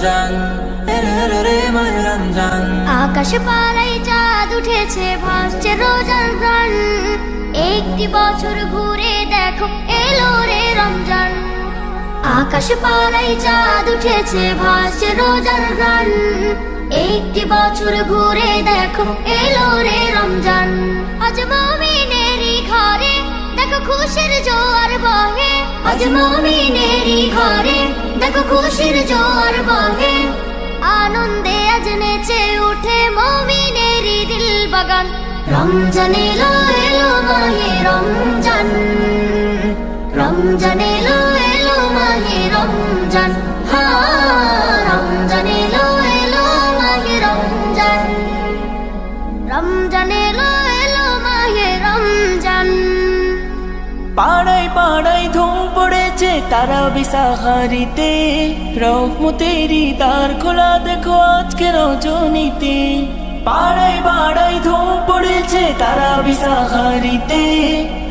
রমজান, এলো এলো রে মাহে রমজান। আকাশ পাড়ায় চাঁদ উঠেছে, ভাসছে রোজার গান। একটি বছর ঘুরে দেখো এলো রে রমজান। আকাশ পাড়ায় চাঁদ উঠেছে, ভাসছে রোজার গান। একটি বছর ঘুরে দেখো এলো রে রমজান। আজ মুমিনেরই ঘরে দেখো খুশির জোয়ার বহে। আজ মুমিনেরই ঘরে দেখো খুশির জোয়ার বহে। আনন্দে আজ নেচে উঠে মুমিনেরই দিল বাগান। রমজান এলো এলো মাহে রমজান, রমজান এলো এলো মাহে রমজান। রমজান এলো এলো মাহে রমজান, রমজান এলো এলো মাহে রমজান। পাড়ায় পাড়ায় ধুম পড়েছে তারাবি সাহারিতে, রহমতেরই দ্বার খোলা দেখো আজকে রজনীতে। পাড়ায় পাড়ায় ধুম পড়েছে তারাবি সাহারিতে,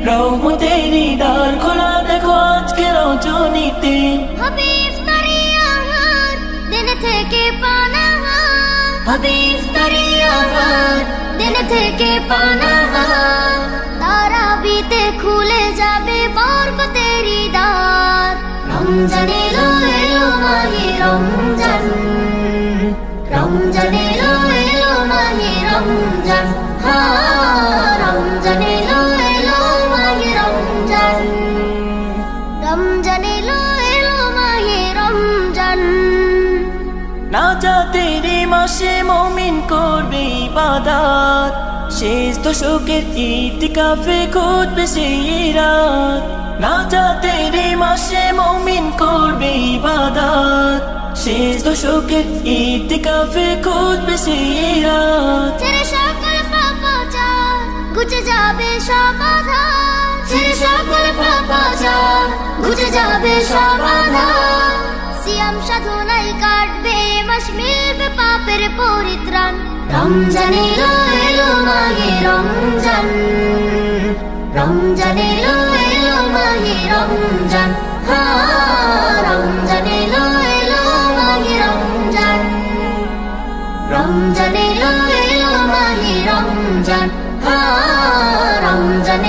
রহমতেরই দ্বার খোলা দেখো আজকে রজনীতে। হবে ইফতারি আহার দিন থেকে পানাহার, হবে ইফতারি আহার দিন থেকে পানাহার। তারাবিতে খুলে যাবে বরকতেরই দ্বার। রমজান এলো এলো মাহে রমজান, রমজান এলো এলো মাহে রমজান। রমজান এলো এলো মাহে রমজান, রমজান এলো এলো মাহে রমজান। নাজাতের মাসে মুমিন করবে ইবাদত, শেষ দশকের ইতিকাফে খুঁজবে সেই রাত। নাজাতের মাসে মুমিন করবে ইবাদত, শেষ দশকের ইতিকাফে খুঁজবে সেই রাত। ছেড়ে সকল পাপাচার ঘুচে যাবে সমাধান, ছেড়ে সকল পাপাচার ঘুচে যাবে সমাধান। সিয়াম সাধনায় কাটবে মাস, মিলবে পাপের পরিত্রাণ। রমজান এলো এলো মাহে রমজান, রমজান এলো এলো মাহে রমজান। রমজান এলো এলো মাহে রমজান, রমজান এলো এলো মাহে রমজান। রমজান